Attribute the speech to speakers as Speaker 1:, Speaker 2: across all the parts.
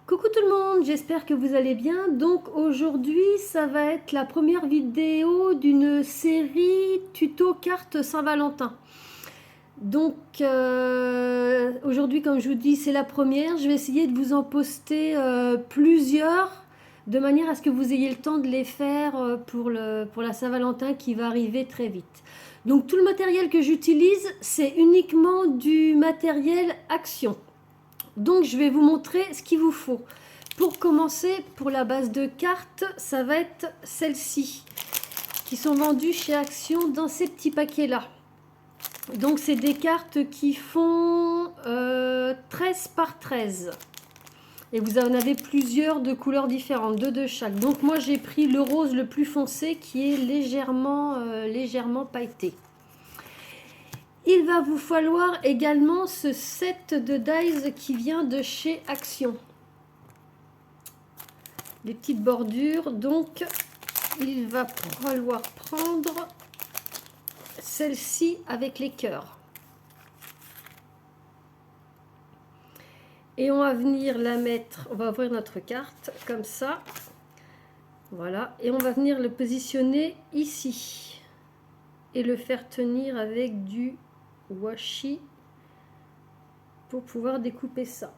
Speaker 1: Coucou tout le monde, j'espère que vous allez bien. Donc aujourd'hui, ça va être la première vidéo d'une série tuto cartes Saint-Valentin. Donc aujourd'hui, comme je vous dis, c'est la première. Je vais essayer de vous en poster plusieurs de manière à ce que vous ayez le temps de les faire pour la Saint-Valentin qui va arriver très vite. Donc tout le matériel que j'utilise, c'est uniquement du matériel Action. Donc je vais vous montrer ce qu'il vous faut. Pour commencer, pour la base de cartes, ça va être celles-ci, qui sont vendues chez Action dans ces petits paquets-là. Donc c'est des cartes qui font 13 par 13. Et vous en avez plusieurs de couleurs différentes, deux de chaque. Donc moi j'ai pris le rose le plus foncé qui est légèrement pailleté. Il va vous falloir également ce set de dies qui vient de chez Action. Les petites bordures, donc il va falloir prendre celle-ci avec les cœurs. Et on va venir la mettre, on va ouvrir notre carte comme ça. Voilà, et on va venir le positionner ici. Et le faire tenir avec du washi pour pouvoir découper ça.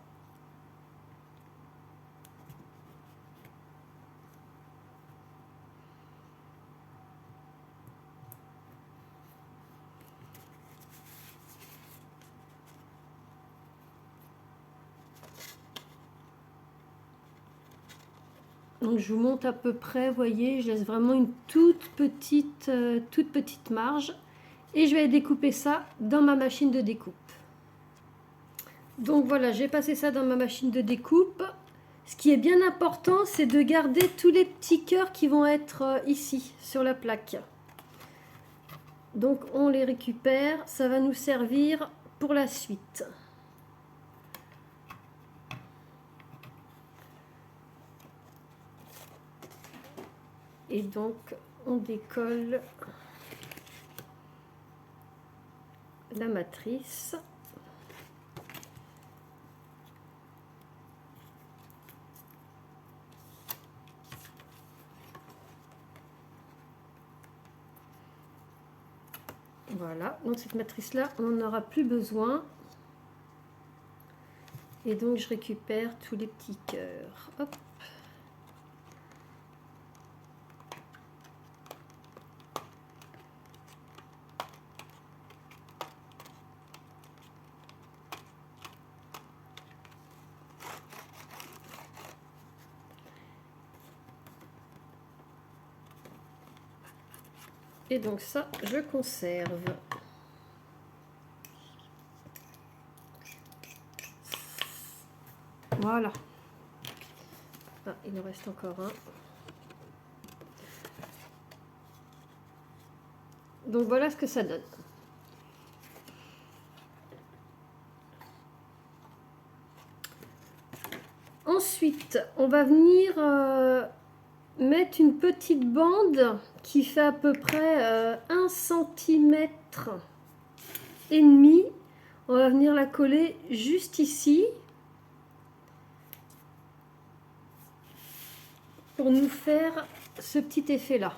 Speaker 1: Donc je vous montre à peu près, vous voyez, je laisse vraiment une toute petite marge. Et je vais découper ça dans ma machine de découpe. Donc voilà, j'ai passé ça dans ma machine de découpe. Ce qui est bien important, c'est de garder tous les petits cœurs qui vont être ici, sur la plaque. Donc on les récupère, ça va nous servir pour la suite. Et donc on décolle la matrice. Voilà, donc cette matrice là on n'en aura plus besoin. Et donc je récupère tous les petits cœurs. Hop. Et donc ça, je conserve. Voilà. Ah, il en reste encore un. Donc voilà ce que ça donne. Ensuite, on va venir mettre une petite bande qui fait à peu près 1 cm et demi. On va venir la coller juste ici pour nous faire ce petit effet là.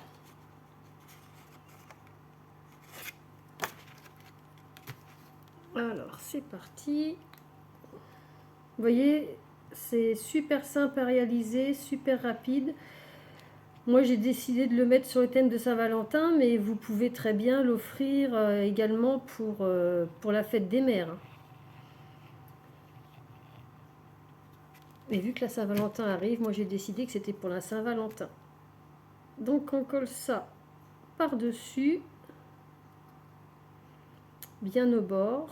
Speaker 1: Alors c'est parti. Vous voyez, c'est super simple à réaliser, super rapide. Moi, j'ai décidé de le mettre sur le thème de Saint-Valentin, mais vous pouvez très bien l'offrir également pour la fête des mères. Mais vu que la Saint-Valentin arrive, moi j'ai décidé que c'était pour la Saint-Valentin. Donc on colle ça par-dessus, bien au bord.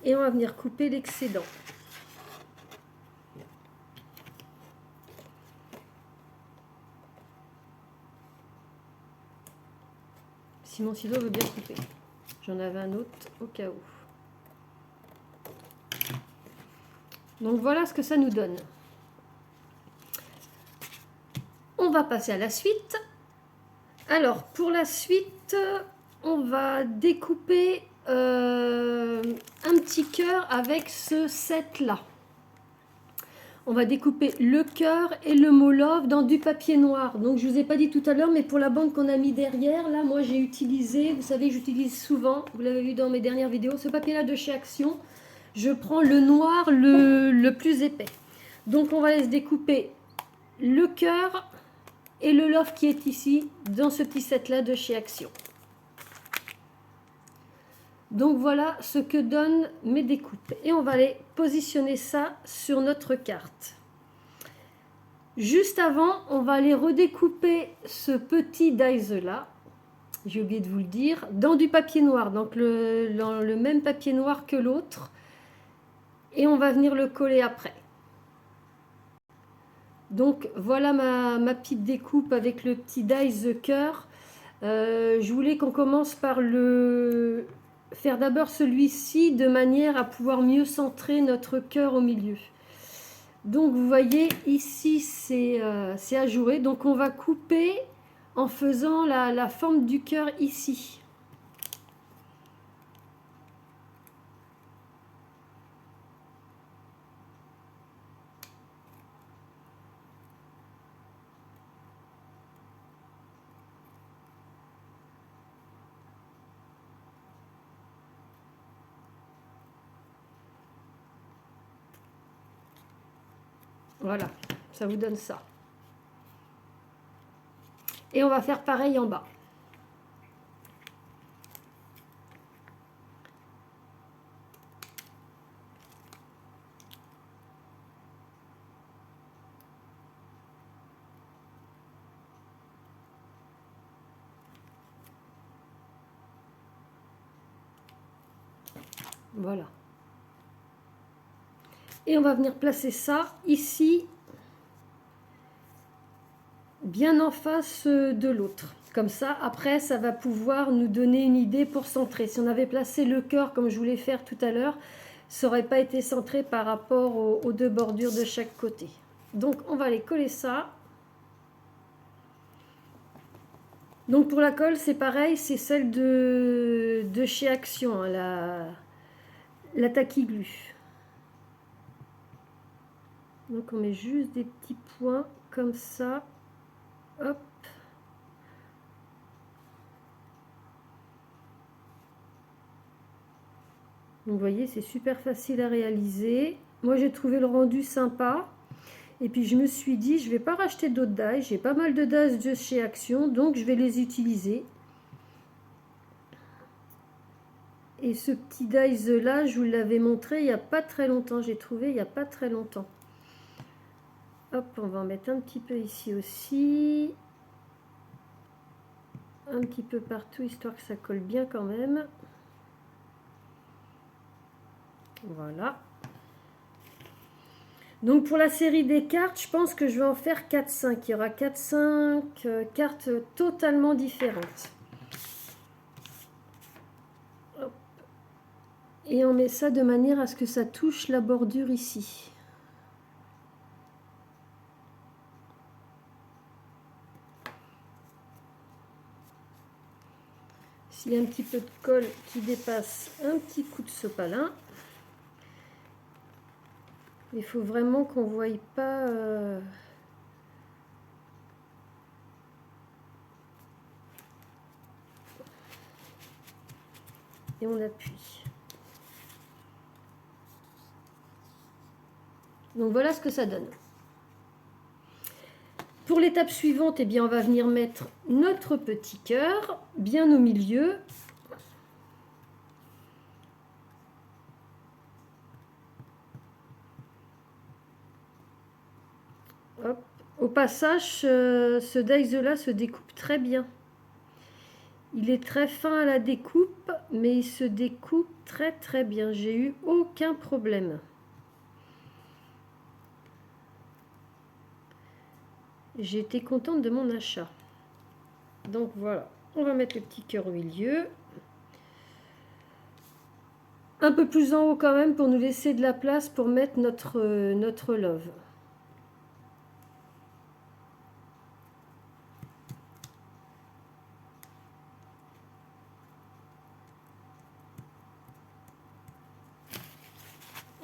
Speaker 1: Et on va venir couper l'excédent. Si mon ciseau veut bien couper. J'en avais un autre au cas où. Donc voilà ce que ça nous donne. On va passer à la suite. Alors pour la suite, on va découper petit cœur avec ce set là. On va découper le cœur et le mot love dans du papier noir. Donc je vous ai pas dit tout à l'heure, mais pour la bande qu'on a mis derrière, là moi j'ai utilisé, vous savez j'utilise souvent, vous l'avez vu dans mes dernières vidéos, ce papier là de chez Action. Je prends le noir le plus épais. Donc on va laisser découper le cœur et le love qui est ici dans ce petit set là de chez Action. Donc voilà ce que donnent mes découpes. Et on va aller positionner ça sur notre carte. Juste avant, on va aller redécouper ce petit dies là. J'ai oublié de vous le dire. Dans du papier noir. Donc dans le même papier noir que l'autre. Et on va venir le coller après. Donc voilà ma petite découpe avec le petit dies cœur. Je voulais qu'on commence par faire d'abord celui-ci de manière à pouvoir mieux centrer notre cœur au milieu. Donc vous voyez ici c'est ajouré, donc on va couper en faisant la forme du cœur ici. Voilà, ça vous donne ça. Et on va faire pareil en bas. Voilà. Et on va venir placer ça ici, bien en face de l'autre. Comme ça, après, ça va pouvoir nous donner une idée pour centrer. Si on avait placé le cœur comme je voulais faire tout à l'heure, ça n'aurait pas été centré par rapport aux deux bordures de chaque côté. Donc, on va aller coller ça. Donc, pour la colle, c'est pareil, c'est celle de chez Action, hein, la Tacky Glue. Donc on met juste des petits points comme ça. Hop. Donc vous voyez, c'est super facile à réaliser. Moi j'ai trouvé le rendu sympa. Et puis je me suis dit, je ne vais pas racheter d'autres dies. J'ai pas mal de dies de chez Action, donc je vais les utiliser. Et ce petit dies là, je vous l'avais montré il n'y a pas très longtemps. J'ai trouvé il n'y a pas très longtemps. Hop, on va en mettre un petit peu ici aussi. Un petit peu partout, histoire que ça colle bien quand même. Voilà. Donc pour la série des cartes, je pense que je vais en faire 4-5. Il y aura 4-5 cartes totalement différentes. Hop. Et on met ça de manière à ce que ça touche la bordure ici. S'il y a un petit peu de colle qui dépasse, un petit coup de sopalin. Il faut vraiment qu'on ne voie pas... Et on appuie. Donc voilà ce que ça donne. Pour l'étape suivante, eh bien, on va venir mettre notre petit cœur bien au milieu. Hop. Au passage, ce dies-là se découpe très bien. Il est très fin à la découpe, mais il se découpe très très bien. J'ai eu aucun problème. J'ai été contente de mon achat. Donc voilà, on va mettre le petit cœur au milieu. Un peu plus en haut quand même pour nous laisser de la place pour mettre notre love.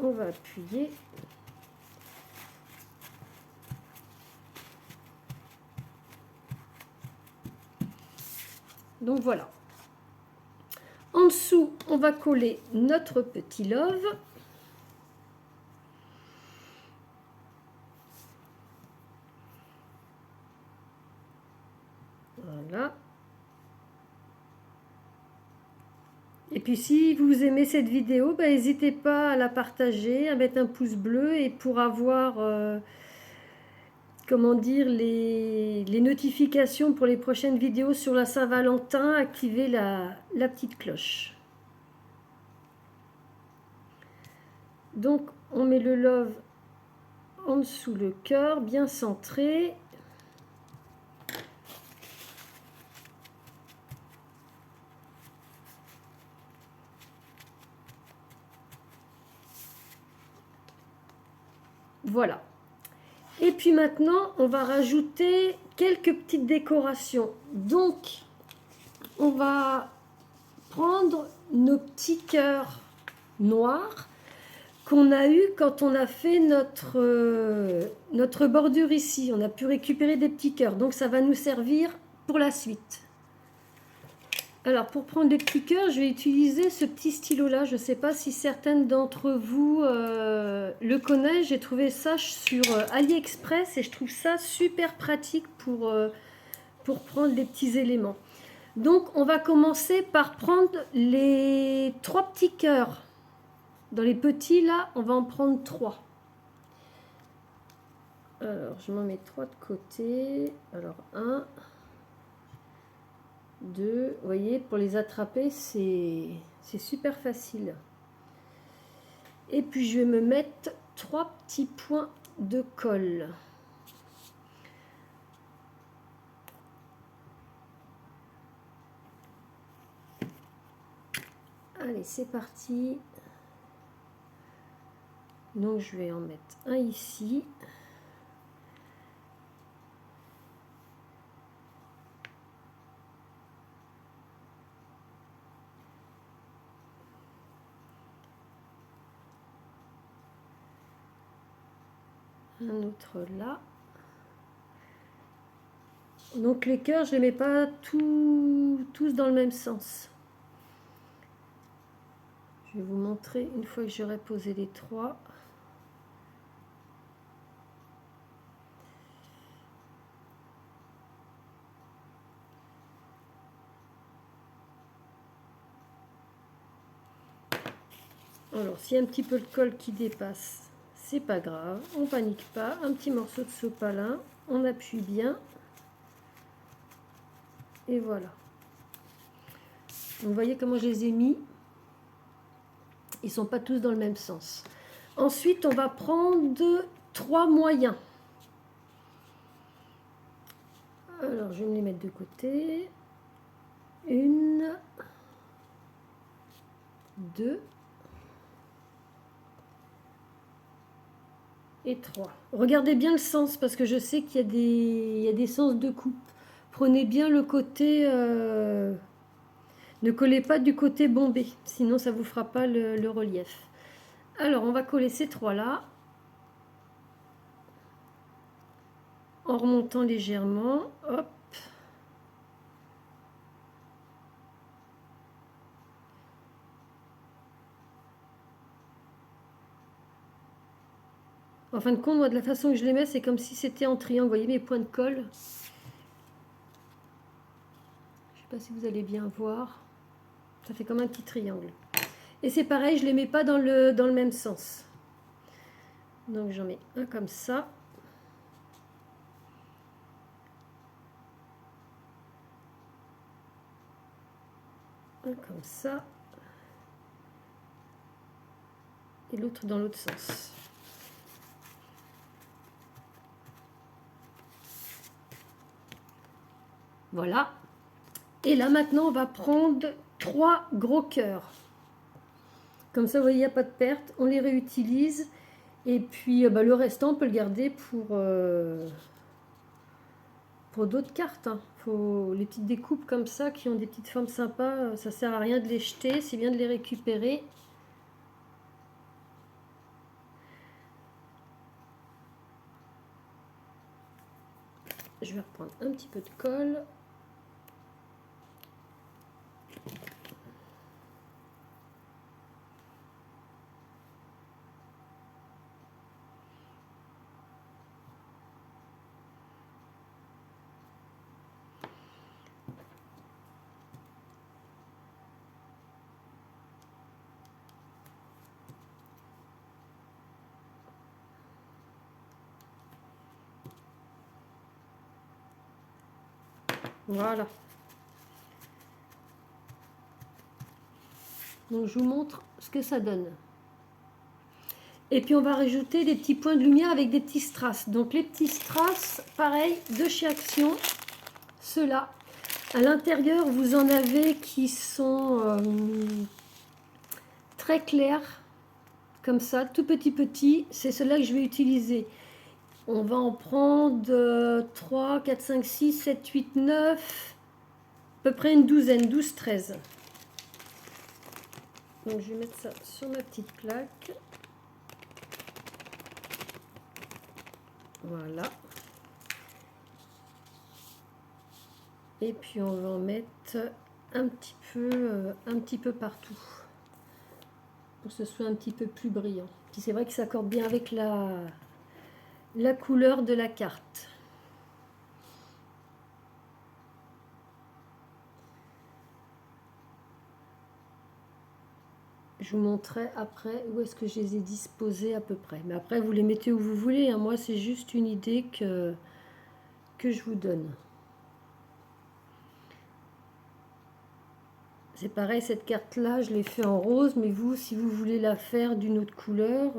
Speaker 1: on va appuyer. Donc voilà. En dessous, on va coller notre petit love. Voilà. Et puis si vous aimez cette vidéo, n'hésitez pas à la partager, à mettre un pouce bleu et pour avoir comment dire, les notifications pour les prochaines vidéos sur la Saint-Valentin, activez la petite cloche. Donc on met le love en dessous le cœur, bien centré. Voilà. Et puis maintenant, on va rajouter quelques petites décorations. Donc, on va prendre nos petits cœurs noirs qu'on a eu quand on a fait notre bordure ici. On a pu récupérer des petits cœurs. Donc, ça va nous servir pour la suite. Alors, pour prendre des petits cœurs, je vais utiliser ce petit stylo-là. Je ne sais pas si certaines d'entre vous le connaissent. J'ai trouvé ça sur AliExpress et je trouve ça super pratique pour prendre les petits éléments. Donc, on va commencer par prendre les 3 petits cœurs. Dans les petits, là, on va en prendre 3. Alors, je m'en mets 3 de côté. Alors, 1... 2, vous voyez, pour les attraper, c'est super facile. Et puis, je vais me mettre 3 petits points de colle. Allez, c'est parti. Donc, je vais en mettre un ici. Un autre là. Donc les cœurs, je ne les mets pas tous dans le même sens. Je vais vous montrer une fois que j'aurai posé les 3. Alors s'il y a un petit peu de colle qui dépasse, c'est pas grave, on panique pas. Un petit morceau de sopalin, on appuie bien. Et voilà. Vous voyez comment je les ai mis. Ils ne sont pas tous dans le même sens. Ensuite, on va prendre 3 moyens. Alors, je vais me les mettre de côté. 1, 2 et 3. Regardez bien le sens parce que je sais qu'il y a des sens de coupe. Prenez bien le côté... ne collez pas du côté bombé, sinon ça ne vous fera pas le relief. Alors, on va coller ces 3 là. En remontant légèrement. Hop. En fin de compte, moi, de la façon que je les mets, c'est comme si c'était en triangle. Vous voyez mes points de colle? Je ne sais pas si vous allez bien voir. Ça fait comme un petit triangle. Et c'est pareil, je ne les mets pas dans le même sens. Donc j'en mets un comme ça. Un comme ça. Et l'autre dans l'autre sens. Voilà. Et là maintenant on va prendre 3 gros cœurs. Comme ça vous voyez il n'y a pas de perte. On les réutilise. Et puis le restant on peut le garder pour d'autres cartes. Hein. Les petites découpes comme ça qui ont des petites formes sympas, ça sert à rien de les jeter. C'est bien de les récupérer. Je vais reprendre un petit peu de colle. Voilà. Donc je vous montre ce que ça donne. Et puis on va rajouter des petits points de lumière avec des petits strass. Donc les petits strass, pareil, de chez Action. Ceux-là. À l'intérieur, vous en avez qui sont très clairs. Comme ça, tout petit. C'est ceux-là que je vais utiliser. On va en prendre 3, 4, 5, 6, 7, 8, 9. À peu près une douzaine, 12, 13. Donc je vais mettre ça sur ma petite plaque. Voilà. Et puis on va en mettre un petit peu partout. Pour que ce soit un petit peu plus brillant. Puis c'est vrai que ça accorde bien avec la couleur de la carte. Je vous montrerai après où est-ce que je les ai disposés à peu près. Mais après, vous les mettez où vous voulez. Hein. Moi, c'est juste une idée que je vous donne. C'est pareil, cette carte-là, je l'ai fait en rose. Mais vous, si vous voulez la faire d'une autre couleur...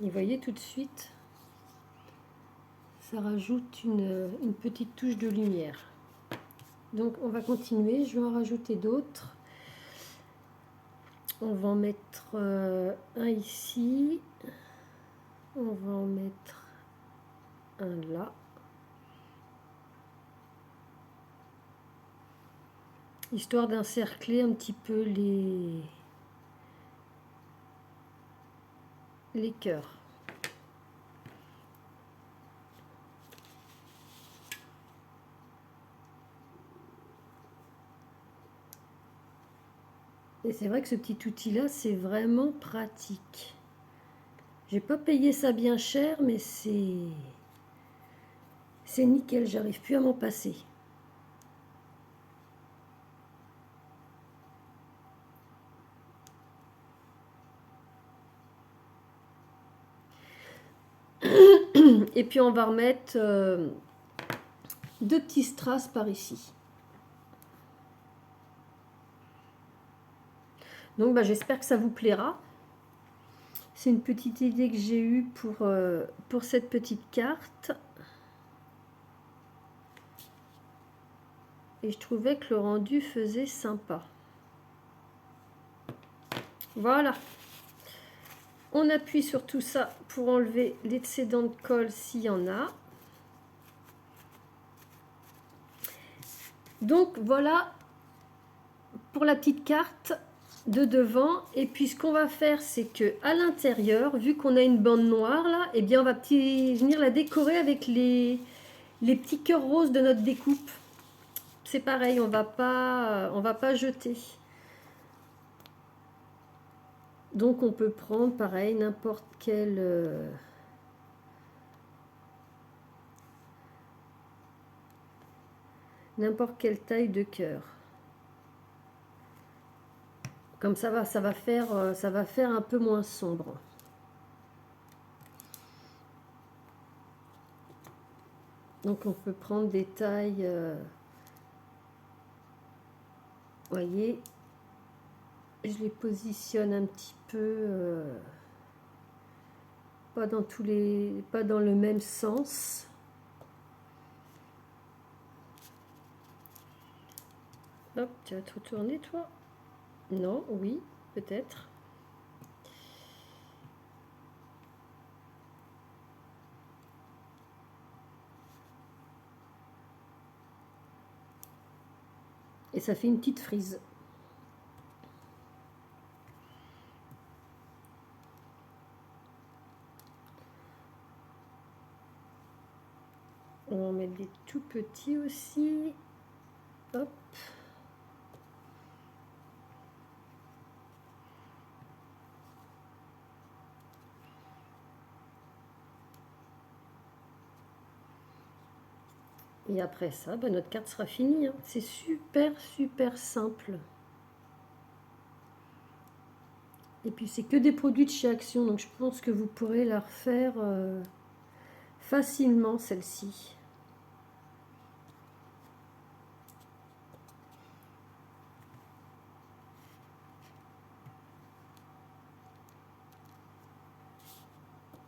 Speaker 1: Et vous voyez tout de suite, ça rajoute une petite touche de lumière. Donc on va continuer, je vais en rajouter d'autres. On va en mettre un ici. On va en mettre un là. Histoire d'encercler un petit peu les cœurs. Et c'est vrai que ce petit outil-là, c'est vraiment pratique. J'ai pas payé ça bien cher, mais c'est nickel, j'arrive plus à m'en passer. Et puis on va remettre deux petits strass par ici. Donc j'espère que ça vous plaira. C'est une petite idée que j'ai eue pour cette petite carte. Et je trouvais que le rendu faisait sympa. Voilà. On appuie sur tout ça pour enlever l'excédent de colle s'il y en a. Donc voilà pour la petite carte de devant. Et puis ce qu'on va faire, c'est que à l'intérieur, vu qu'on a une bande noire là, eh bien on va venir la décorer avec les petits cœurs roses de notre découpe. C'est pareil, on va pas jeter. Donc on peut prendre pareil n'importe quelle taille de cœur. Comme ça va faire un peu moins sombre. Donc on peut prendre des tailles, voyez, je les positionne un petit peu, pas dans le même sens. Hop, tu vas te retourner toi? Non, oui, peut-être. Et ça fait une petite frise. On va en mettre des tout petits aussi. Hop. Et après ça, bah, notre carte sera finie. Hein. C'est super, super simple. Et puis c'est que des produits de chez Action, donc je pense que vous pourrez la refaire facilement, celle-ci.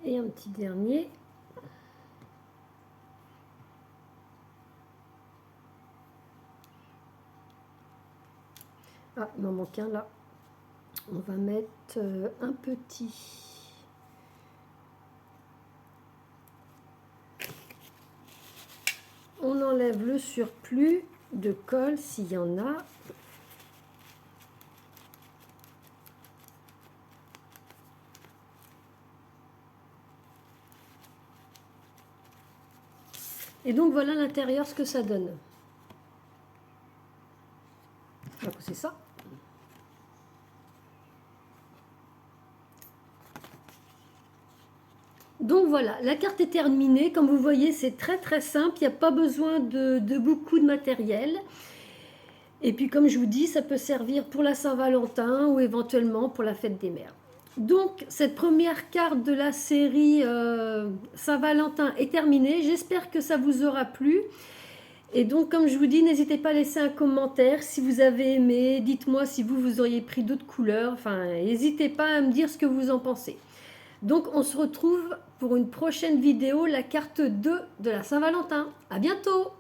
Speaker 1: Et un petit dernier. Ah, il m'en manque un là. On va mettre un petit. On enlève le surplus de colle s'il y en a. Et donc voilà l'intérieur, ce que ça donne. C'est ça. Donc voilà, la carte est terminée. Comme vous voyez, c'est très très simple. Il n'y a pas besoin de beaucoup de matériel. Et puis comme je vous dis, ça peut servir pour la Saint-Valentin ou éventuellement pour la fête des mères. Donc cette première carte de la série Saint-Valentin est terminée. J'espère que ça vous aura plu. Et donc comme je vous dis, n'hésitez pas à laisser un commentaire si vous avez aimé. Dites-moi si vous auriez pris d'autres couleurs. Enfin, n'hésitez pas à me dire ce que vous en pensez. Donc on se retrouve pour une prochaine vidéo, la carte 2 de la Saint-Valentin. À bientôt!